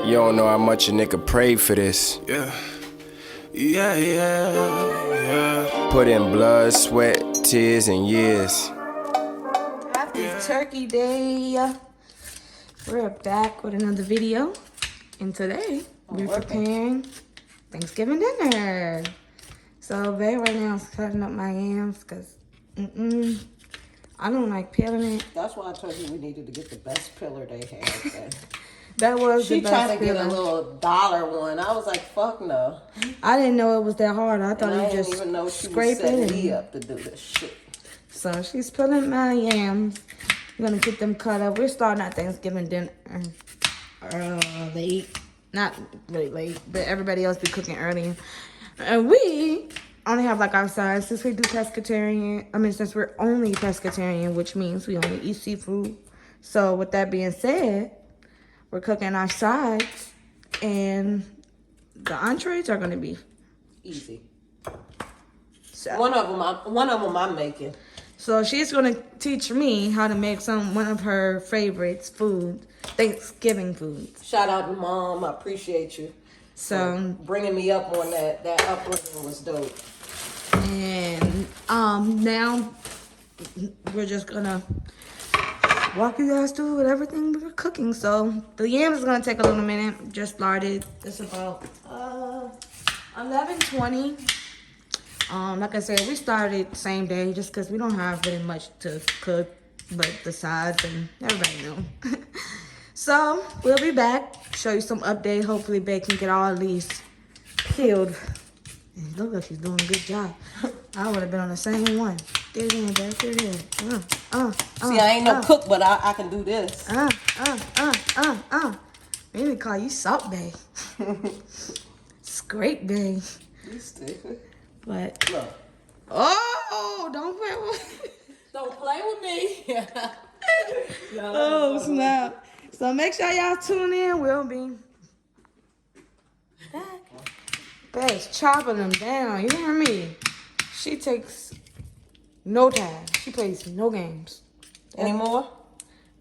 You don't know how much a nigga prayed for this. Yeah. Put in blood, sweat, tears, and years. Happy Turkey Day. We're back with another video. And today, we're preparing Thanksgiving dinner. So, babe right now is cutting up my yams because, I don't like peeling it. That's why I told you we needed to get the best peeler they had. That was She the best tried to get a peeler. little $1 one. I was like, fuck no. I didn't know it was that hard. I thought And I you didn't just even know she was scrape setting it. me up to do this shit. So, she's peeling my yams. I'm going to get them cut up. We're starting our Thanksgiving dinner late. Not really late, but everybody else be cooking early. And we only have like our sides since we do pescatarian. Since we're only pescatarian, which means we only eat seafood. So with that being said, we're cooking our sides and the entrees are gonna be Easy. so. One of them I'm making. So she's gonna teach me how to make one of her favorites food, Thanksgiving foods. Shout out to Mom. I appreciate you. So Bringing me up on that. That upbringing was dope. and now we're just gonna walk you guys through with everything we're cooking. So the yams is gonna take a little minute. Just started. It's about 11:20. Like I said, we started the same day just because we don't have really much to cook but the sides and everybody know. So we'll be back, show you some update. Hopefully Bae can get all these peeled. And look like she's doing a good job. I would have been on the same one. Get it in, Bae, get it in. See, I ain't no cook, but I can do this. Maybe call you Salt Bae. Scrape Bae. You stupid. But Look. oh, don't play with Don't play with me. Oh snap. So make sure y'all tune in. We'll be back. Bae's chopping them down. You hear me? She takes no time. She plays no games. Any more?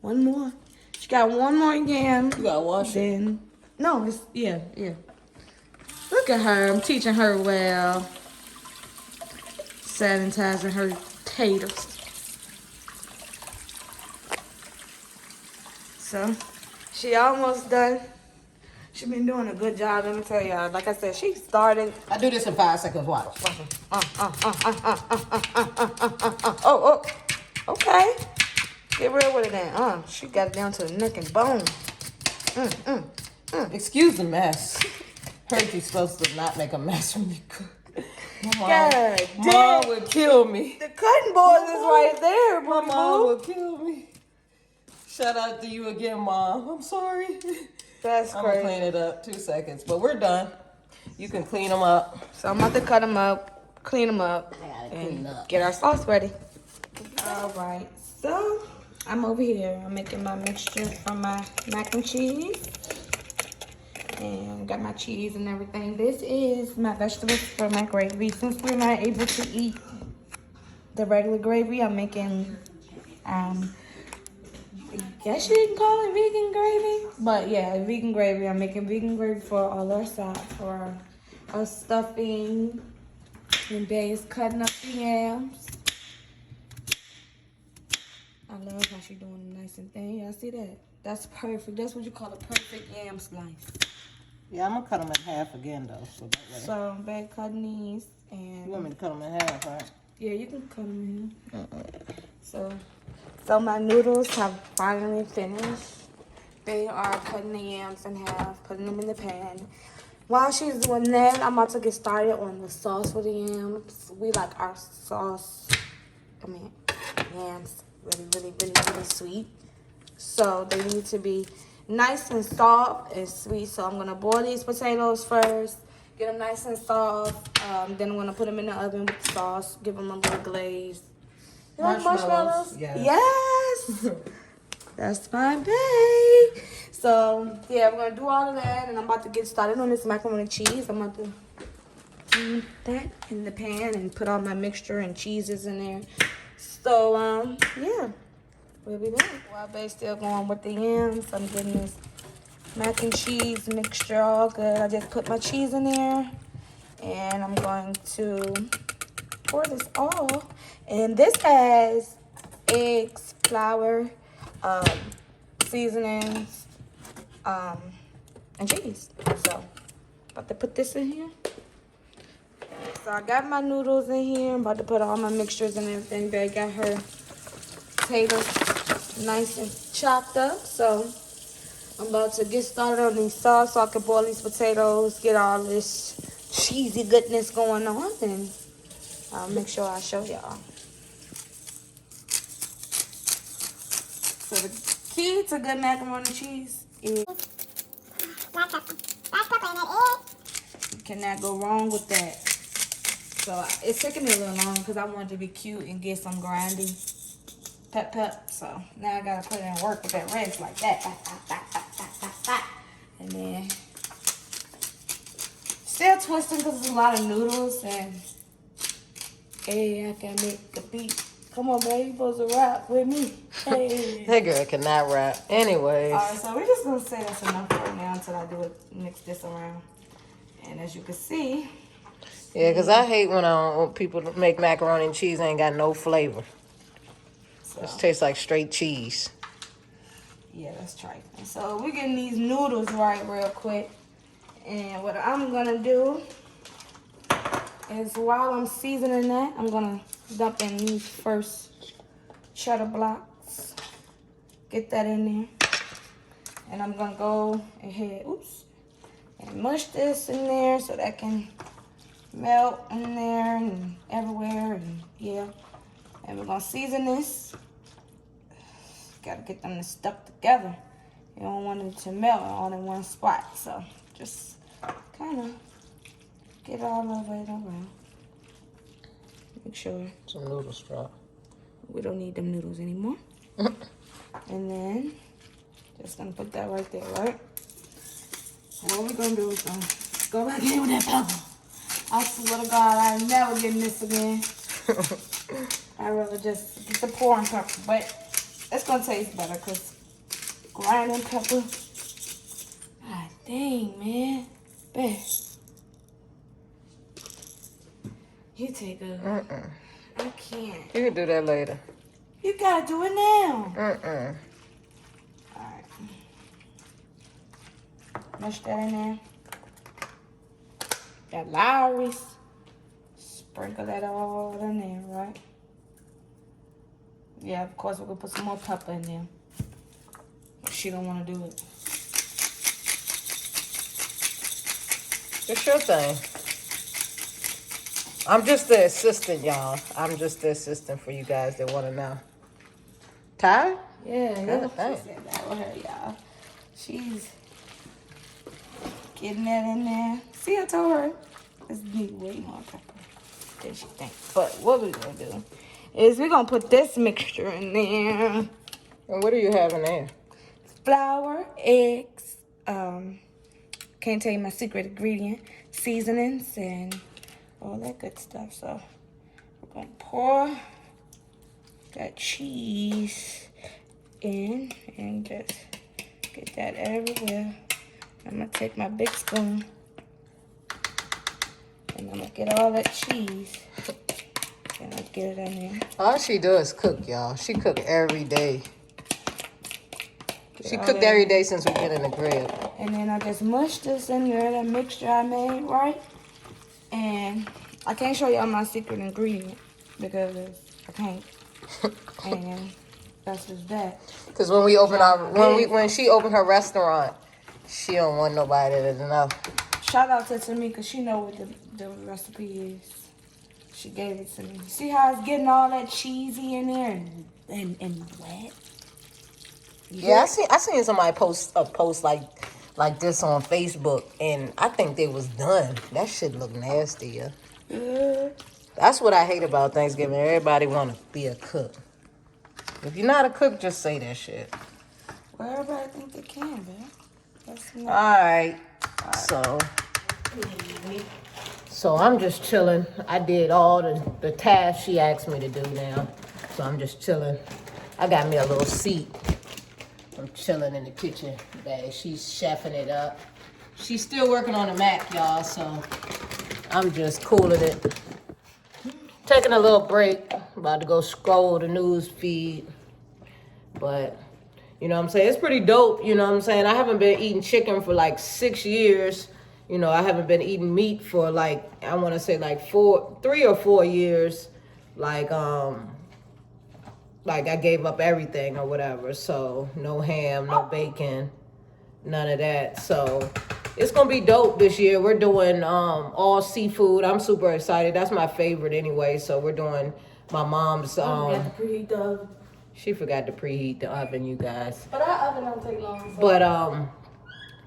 One more. She got one more yam. You gotta wash it. Then no, it's yeah. Look at her. I'm teaching her well. Sanitizing her potatoes. So, she almost done. She been doing a good job, let me tell y'all. Like I said, she started. I do this in 5 seconds. Watch. Oh, okay. Get real with it then. She got it down to the neck and bone. Excuse the mess. Heard you're supposed to not make a mess when you cook. God Mom would kill me. The cutting board is right there, My boo mom boo. would kill me. Shout out to you again, Mom. I'm sorry. That's I'm gonna crazy. clean it up. 2 seconds, but we're done. You can clean them up. So I'm about to cut them up, clean them up, clean and up. get our sauce ready. All right, so I'm over here. I'm making my mixture for my mac and cheese. And got my cheese and everything. This is my vegetables for my gravy. Since we're not able to eat the regular gravy, I'm making, I guess you can call it vegan gravy. But yeah, vegan gravy. I'm making vegan gravy for all our side, for our stuffing. And Bae is cutting up the yams. I love how she's doing it nice and thin. Y'all see that? That's perfect. That's what you call a perfect yam slice. Yeah, I'm gonna cut them in half again though. So that way. So, Bae cutting these, and You want me to cut them in half, right? yeah, you can cut them in. So my noodles have finally finished. They are cutting the yams in half, putting them in the pan. While she's doing that, I'm about to get started on the sauce for the yams. We like our sauce, yams, really sweet. So they need to be nice and soft and sweet. So I'm gonna boil these potatoes first, get them nice and soft. Then I'm gonna put them in the oven with the sauce, give them a little glaze. You like marshmallows? Yes. That's my Bae. So yeah, we're gonna do all of that, and I'm about to get started on this macaroni and cheese. I'm about to put that in the pan and put all my mixture and cheeses in there. So yeah. We'll be back. While Bae's still going with the yams, I'm getting this mac and cheese mixture all good. I just put my cheese in there. And I'm going to pour this all. And this has eggs, flour, seasonings, and cheese. So, about to put this in here. So I got my noodles in here. I'm about to put all my mixtures and everything. They got her potatoes nice and chopped up. So I'm about to get started on these sauce so I can boil these potatoes, get all this cheesy goodness going on, and I'll make sure I show y'all. So the key to good macaroni and cheese is you cannot go wrong with that. So it's taking me a little long because I wanted to be cute and get some grindy pep. So now I gotta put it in work with that red like that. And then still twisting because there's a lot of noodles and hey, I can make the beat. Come on, baby, you supposed to rap with me. Hey. That girl cannot rap. Anyways. Alright, so we're just gonna say that's enough right now until I do it, mix this around. And as you can see. Yeah, because I hate when people make macaroni and cheese ain't got no flavor. So, it tastes like straight cheese. Yeah, that's trifling. So we're getting these noodles right real quick. And what I'm gonna do is while I'm seasoning that, I'm gonna dump in these first cheddar blocks. Get that in there. And I'm gonna go ahead, and mush this in there so that can melt in there and everywhere, and yeah. And we're gonna season this. Gotta get them stuck together. You don't want it to melt all in one spot, so just kind of get all over it around. Make sure. Some noodle straw. We don't need them noodles anymore. And then just gonna put that right there, right? What we're gonna do is go back in with that pepper. I swear to God, I ain't never getting this again. I'd rather just get the pouring pepper, but it's gonna taste better because grinding pepper. God dang, man. Babe. You take a. I can't. You can do that later. You gotta do it now. Alright. Mush that in there. Got Lowry's. Sprinkle that all in there, right? Yeah, of course we're gonna put some more pepper in there. She don't wanna do it. It's your thing. I'm just the assistant, y'all. I'm just the assistant for you guys that want to know. Ty? Yeah, She said that with her, y'all. She's getting that in there. See, I told her it's need way more pepper than she thinks. But what we're gonna do is we're gonna put this mixture in there. And what do you have in there? Flour, eggs, can't tell you my secret ingredient, seasonings, and all that good stuff. So we're gonna pour that cheese in and just get that everywhere. I'm gonna take my big spoon and I'm gonna get all that cheese and I get it in there. All she does is cook, y'all. She cook every day. She cooked every day since we've been in the crib. And then I just mush this in there, that mixture I made, right? And I can't show y'all my secret ingredient because I can't. And that's just that. Cause when we open when she opened her restaurant, she don't want nobody to know. Shout out to Tamika, she know what the recipe is. She gave it to me. See how it's getting all that cheesy in there and wet? Yeah, I seen somebody post a post like this on Facebook, and I think they was done. That shit look nasty, yeah. That's what I hate about Thanksgiving. Everybody want to be a cook. If you're not a cook, just say that shit. Well, everybody think they can, man. That's not. All right. So I'm just chilling. I did all the tasks she asked me to do now. So I'm just chilling. I got me a little seat. A I'm chilling in the kitchen. She's chefing it up. She's still working on the Mac, y'all, so I'm just cooling it. Taking a little break. About to go scroll the news feed. But, you know what I'm saying? It's pretty dope, you know what I'm saying? I haven't been eating chicken for like 6 years. You know, I haven't been eating meat for like, I want to say like 3 or 4 years. Like I gave up everything or whatever. So no ham, no bacon, none of that. So it's going to be dope this year. We're doing all seafood. I'm super excited. That's my favorite anyway. So we're doing my mom's. She forgot to preheat the oven, you guys. But our oven don't take long. So. But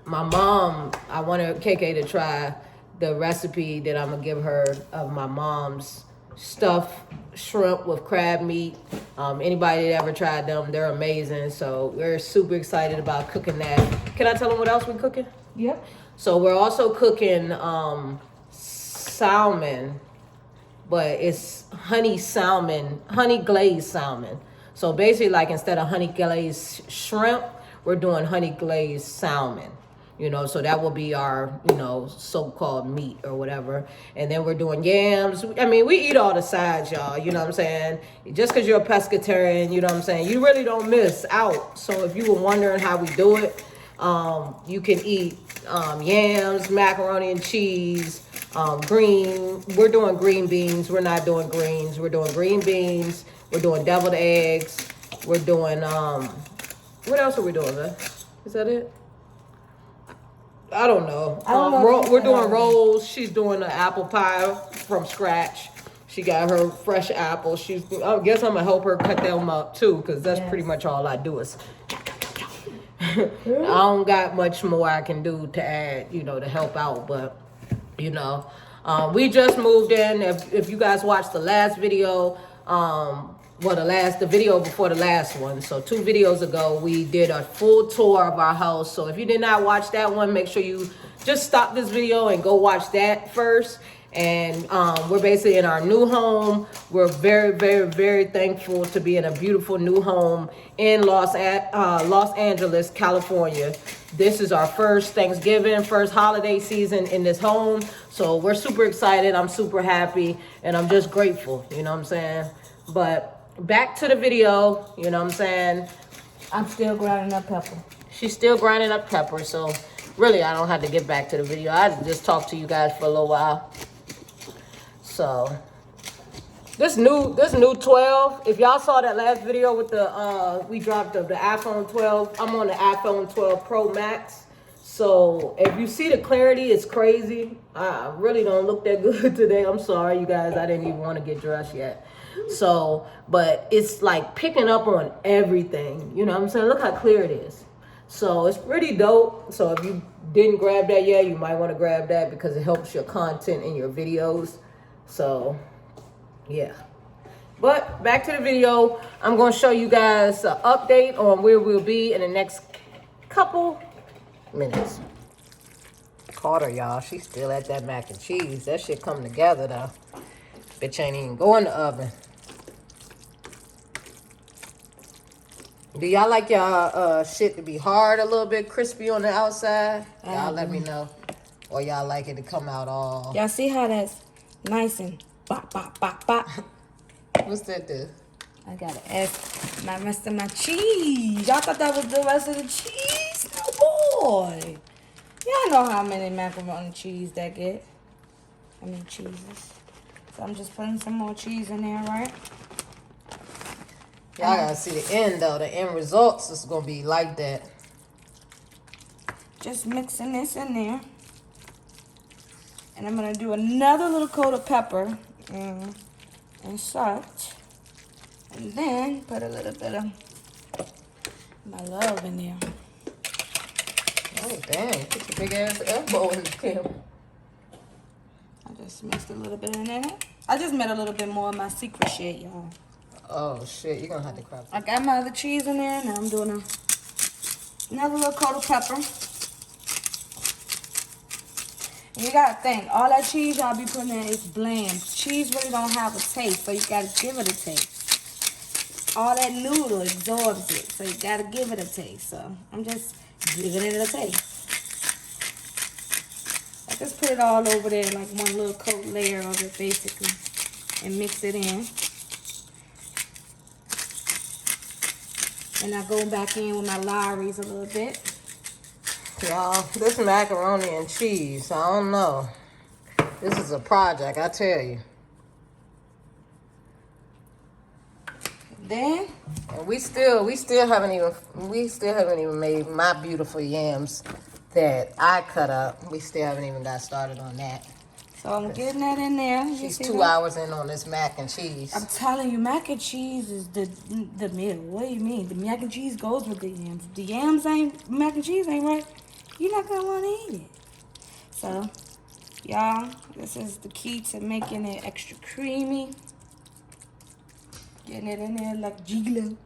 my mom, I wanted KK to try the recipe that I'm gonna give her of my mom's stuffed shrimp with crab meat. Anybody that ever tried them, they're amazing. So we're super excited about cooking that. Can I tell them what else we're cooking? Yep. So we're also cooking salmon, but it's honey glazed salmon. So basically, like instead of honey glazed shrimp, we're doing honey glazed salmon. You know, so that will be our, you know, so-called meat or whatever. And then we're doing yams. I mean, we eat all the sides, y'all. You know what I'm saying? Just because you're a pescatarian, you know what I'm saying? You really don't miss out. So if you were wondering how we do it, you can eat yams, macaroni and cheese, green. We're doing green beans. We're not doing greens. We're doing green beans. We're doing deviled eggs. We're doing, what else are we doing, man? Is that it? I don't know. We're doing rolls. She's doing an apple pie from scratch. She got her fresh apples. I guess I'm going to help her cut them up too, because that's pretty much all I do is I don't got much more I can do to add, you know, to help out. But, you know, we just moved in. If you guys watched the last video, the video before the last one. So 2 videos ago, we did a full tour of our house. So if you did not watch that one, make sure you just stop this video and go watch that first. And we're basically in our new home. We're very, very, very thankful to be in a beautiful new home in Los Angeles, California. This is our first Thanksgiving, first holiday season in this home. So we're super excited. I'm super happy. And I'm just grateful. You know what I'm saying? But back to the video, you know what I'm saying? I'm still grinding up pepper. She's still grinding up pepper, so really I don't have to get back to the video. I just talked to you guys for a little while. So this new 12, if y'all saw that last video with the we dropped the iPhone 12, I'm on the iPhone 12 Pro Max. So if you see the clarity, it's crazy. I really don't look that good today. I'm sorry, you guys. I didn't even want to get dressed yet. So, but it's like picking up on everything. You know what I'm saying? Look how clear it is. So it's pretty dope. So if you didn't grab that yet, you might want to grab that because it helps your content in your videos. So, yeah. But back to the video. I'm going to show you guys an update on where we'll be in the next couple minutes. Carter, y'all. She's still at that mac and cheese. That shit come together, though. Bitch ain't even go in the oven. Do y'all like y'all shit to be hard, a little bit crispy on the outside? Y'all let me know. Or y'all like it to come out all... Y'all see how that's nice and bop, bop, bop, bop? What's that do? I gotta ask my rest of my cheese. Y'all thought that was the rest of the cheese? No, boy. Y'all know how many macaroni and cheese that get. I mean cheeses. So I'm just putting some more cheese in there, right? Y'all gotta see the end, though. The end results is gonna be like that. Just mixing this in there. And I'm gonna do another little coat of pepper and such. And then put a little bit of my love in there. Oh, dang. Put your big ass elbow in the camera. I just mixed a little bit in there. I just made a little bit more of my secret shit, y'all. Oh, shit. You're gonna have to crop it. I got my other cheese in there. Now I'm doing another little coat of pepper. And you gotta think, all that cheese y'all be putting in is bland. Cheese really don't have a taste, so you gotta give it a taste. all that noodle absorbs it. So you gotta give it a taste. So I'm just giving it a taste. I just put it all over there like one little coat layer of it basically. And mix it in. And I go back in with my Lawry's a little bit. Y'all, this macaroni and cheese, I don't know. This is a project, I tell you. Then And we still haven't even made my beautiful yams that I cut up. We still haven't even got started on that. so I'm getting that in there. You She's see 2 that? hours in on this mac and cheese. I'm telling you, mac and cheese is the meal. What do you mean? The mac and cheese goes with the yams. If the yams ain't, mac and cheese ain't right, you're not gonna want to eat it. So, y'all, this is the key to making it extra creamy. Getting it in there like Gigolo.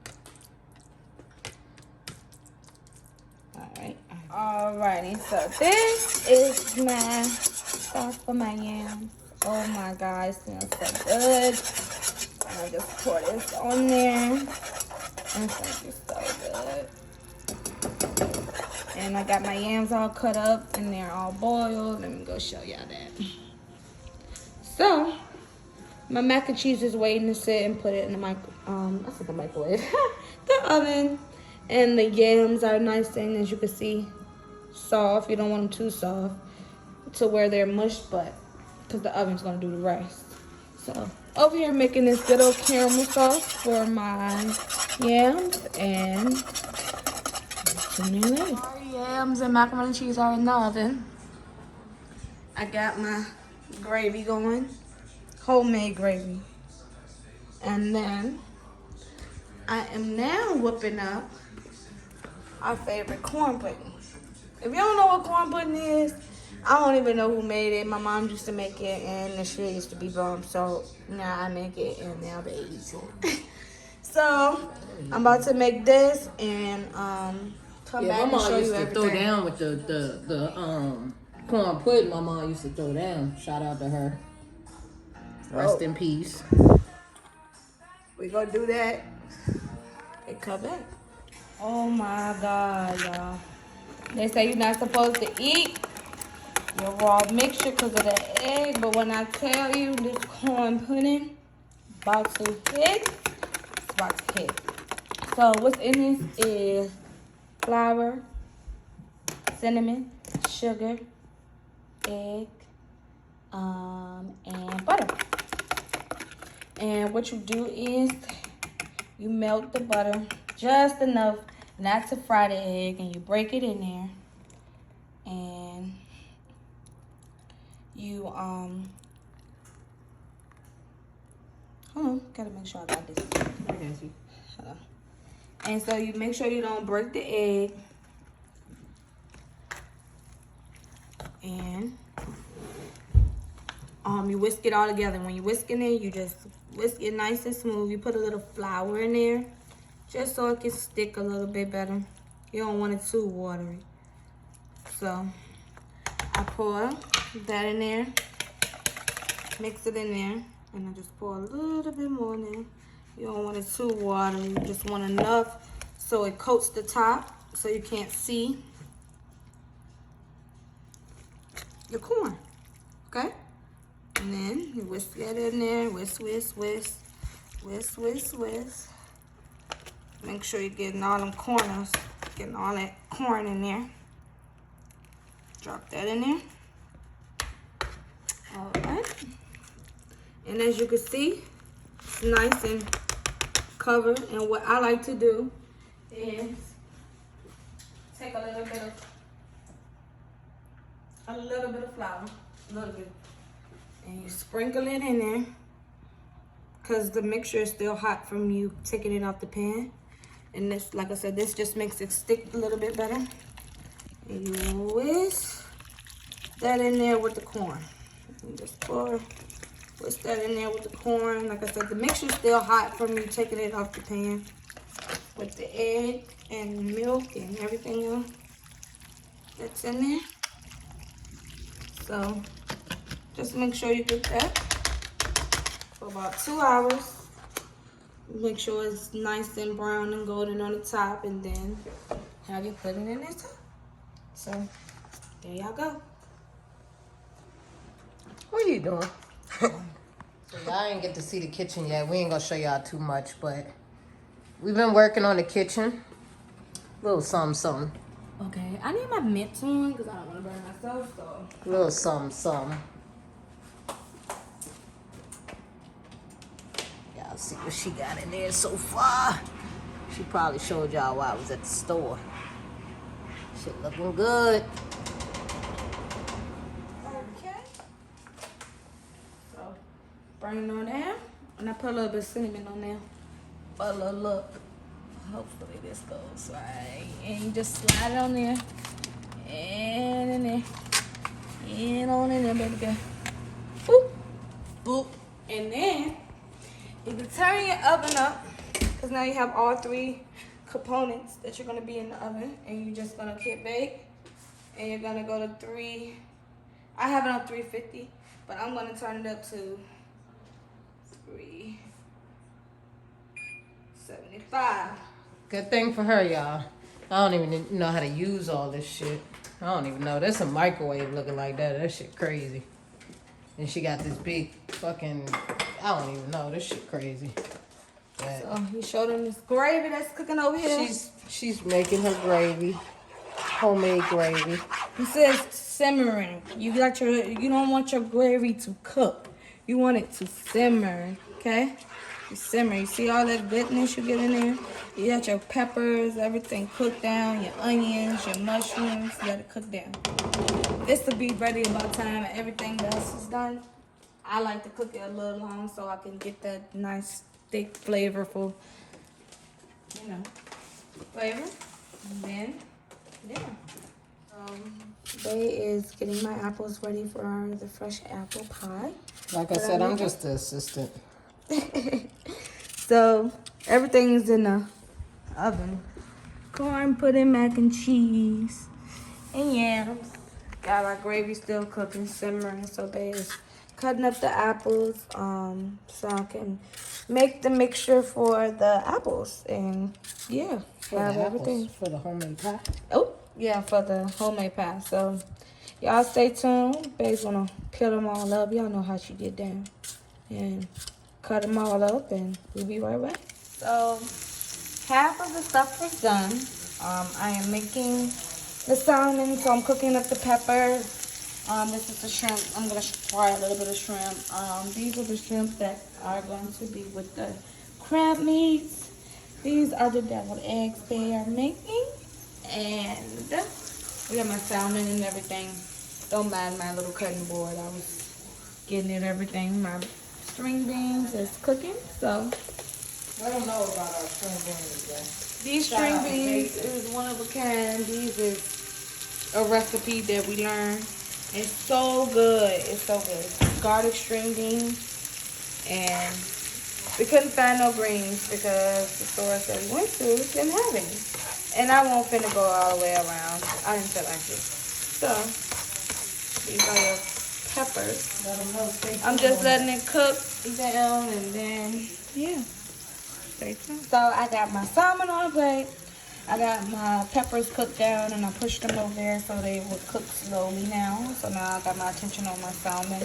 Alrighty, so this is my sauce for my yams. Oh my God, it smells so good. And I just pour this on there. And it's so good. And I got my yams all cut up and they're all boiled. Let me go show y'all that. So, my mac and cheese is waiting to sit and put it in the microwave. The oven. And the yams are nice and, as you can see, soft. You don't want them too soft to where they're mushed, but because the oven's going to do the rest. So, over here making this good old caramel sauce for my yams. And our yams and macaroni and cheese are in the oven. I got my gravy going. Homemade gravy. And then I am now whipping up our favorite corn pudding. If you don't know what corn pudding is, I don't even know who made it. My mom used to make it and the shit used to be bomb. So now I make it and now they eat it. So I'm about to make this and come back and show you everything. Throw down with the corn pudding. My mom used to throw down. Shout out to her. Rest in peace. We gonna do that and come back. Oh my God, y'all. They say you're not supposed to eat your raw mixture because of the egg, but when I tell you this corn pudding about to hit, it's about to hit. So what's in this is flour, cinnamon, sugar, egg, and butter. And what you do is you melt the butter just enough not to fry the egg, and you break it in there. And you hold on, gotta make sure I got this. I got you. Hold on. And so you make sure you don't break the egg. And you whisk it all together. When you whisking it, you just whisk it nice and smooth. You put a little flour in there just so it can stick a little bit better. You don't want it too watery. So I pour that in there, mix it in there, and I just pour a little bit more in there. You don't want it too watery. You just want enough so it coats the top so you can't see your corn. Okay? And then you whisk that in there, whisk, whisk, whisk, whisk, whisk, whisk. Make sure you're getting all them corners, getting all that corn in there. Drop that in there. All right. And as you can see, it's nice and covered. And what I like to do is take a little bit of flour, a little bit. And you sprinkle it in there because the mixture is still hot from you taking it off the pan. And this, like I said, this just makes it stick a little bit better. And you whisk that in there with the corn. And just whisk that in there with the corn. Like I said, the mixture is still hot from you taking it off the pan. With the egg and milk and everything else that's in there. So just make sure you get that for about 2 hours. Make sure it's nice and brown and golden on the top, and then have your pudding in the top. So there y'all go. What are you doing? So y'all ain't get to see the kitchen yet. We ain't gonna show y'all too much, but we've been working on the kitchen. Little something. Okay, I need my mitts on because I don't want to burn myself. So Little something. Y'all see what she got in there so far. She probably showed y'all while I was at the store. Shit looking good. okay. So bring it on down, and I put a little bit of cinnamon on there for a little look. Hopefully this goes right, and you just slide it on there, and in there, and on in there, baby girl. Boop, boop, and then you can turn your oven up, because now you have all three components that you're gonna be in the oven, and you're just gonna keep bake, and you're gonna go to I have it on 350, but I'm gonna turn it up to 375. Good thing for her, y'all. I don't even know how to use all this shit. I don't even know. There's a microwave looking like that. That shit crazy. And she got this big fucking, I don't even know. This shit crazy. But So you showed them this gravy that's cooking over here. she's making her gravy. Homemade gravy. It says simmering. You don't want your gravy to cook. You want it to simmer, okay? You simmer. You see all that goodness you get in there? You got your peppers, everything cooked down, your onions, your mushrooms, you got it cooked down. This will be ready about time and everything else is done. I like to cook it a little long so I can get that nice, thick, flavorful, flavor. And then, Bay is getting my apples ready for the fresh apple pie. Like I said, I'm just the assistant. So everything is in the oven. Corn, pudding, mac and cheese, and yams. Got our gravy still cooking, simmering. So Bay is cutting up the apples so I can make the mixture for the apples. And yeah, have everything. For the homemade pie. Oh, yeah, for the homemade pie. So y'all stay tuned. Bay's gonna peel them all up. Y'all know how she get down. And cut them all up, and we'll be right back. So half of the stuff is done. I am making the salmon, so I'm cooking up the peppers. This is the shrimp. I'm gonna fry a little bit of shrimp. These are the shrimp that are going to be with the crab meats. These are the deviled eggs they are making, and we got my salmon and everything. Don't mind my little cutting board. I was getting it everything. My string beans is cooking, so. I don't know about our string beans, though. These string beans is one of a kind. These is a recipe that we learned. It's so good. It's so good. Garlic string beans. And we couldn't find no greens because the stores that we went to didn't have any. And I won't finna go all the way around. I didn't feel like it. So, these are your peppers. I'm just letting it cook down, and then, yeah. So I got my salmon on the plate. I got my peppers cooked down, and I pushed them over there so they will cook slowly now. So now I got my attention on my salmon.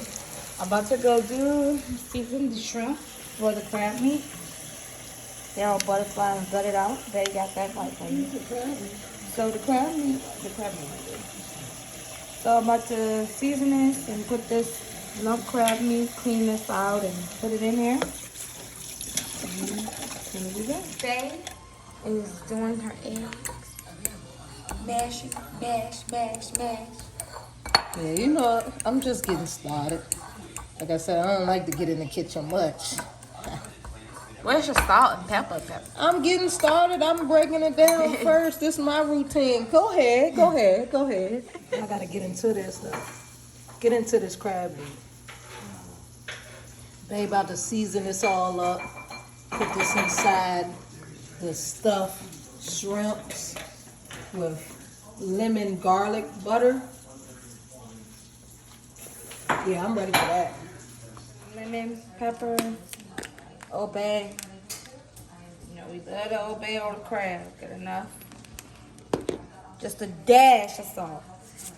I'm about to go season the shrimp for the crab meat. They're all butterfly and gutted out. They got that right for you. So the crab meat. So I'm about to season this and put this lump crab meat, clean this out, and put it in there. Faye is doing her eggs. Mash, mash, mash, mash. Yeah, you know, I'm just getting started. Like I said, I don't like to get in the kitchen much. Where's your salt and pepper? I'm getting started. I'm breaking it down first. This is my routine. Go ahead. I gotta get into this stuff. Get into this crab meat. They about to season this all up. Put this inside the stuffed shrimps with lemon garlic butter. Yeah, I'm ready for that. Lemon, pepper, obey. We love the Old Bay old crab. Get enough. Just a dash of salt.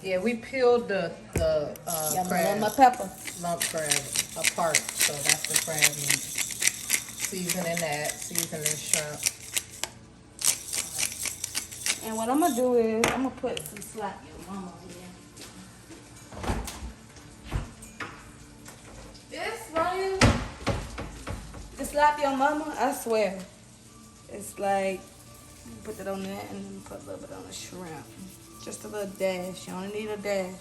Yeah, we peeled the crab, My pepper. lump crab apart, so that's the crab meat. Seasoning that, seasoning shrimp. And what I'm gonna do is I'm gonna put some slap your mama here. This Ryan, the slap your mama, I swear. It's like put that on there and then put a little bit on the shrimp. Just a little dash. You only need a dash.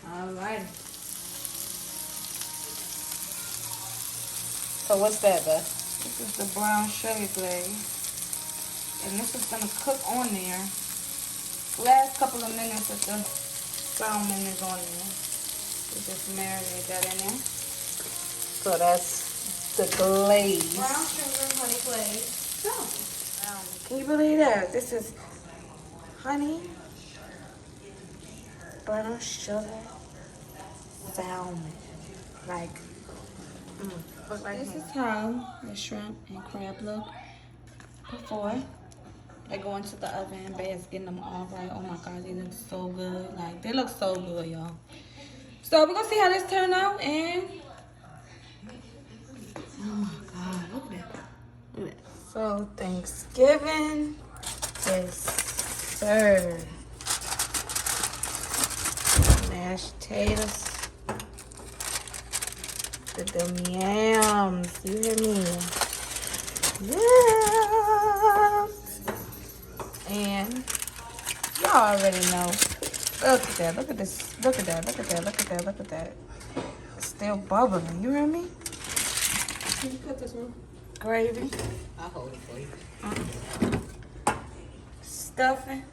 Alrighty. So what's that, Beth? This is the brown sugar glaze. And this is gonna cook on there. Last couple of minutes that the salmon is on there. We just marinate that in there. So that's the glaze. Brown sugar, honey glaze. Salmon. Can you believe that? This is honey, brown sugar, salmon. Like, look like this is how the shrimp and crab look before they go into the oven. Bae's getting them all right. Oh my God, they look so good. Like, they look so good, y'all. So we're gonna see how this turn out, and oh my God, look at that. Look at that. So Thanksgiving is served. Mashed potatoes. With them yams. You hear me? Yams. And y'all already know. Look at that. Look at this. Look at that. Look at that. Look at that. Look at that. It's still bubbling. You hear me? Can you cut this one? Gravy. I'll hold it for you. Stuffing.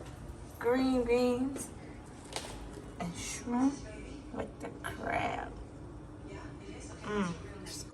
Green beans. And shrimp with the crab.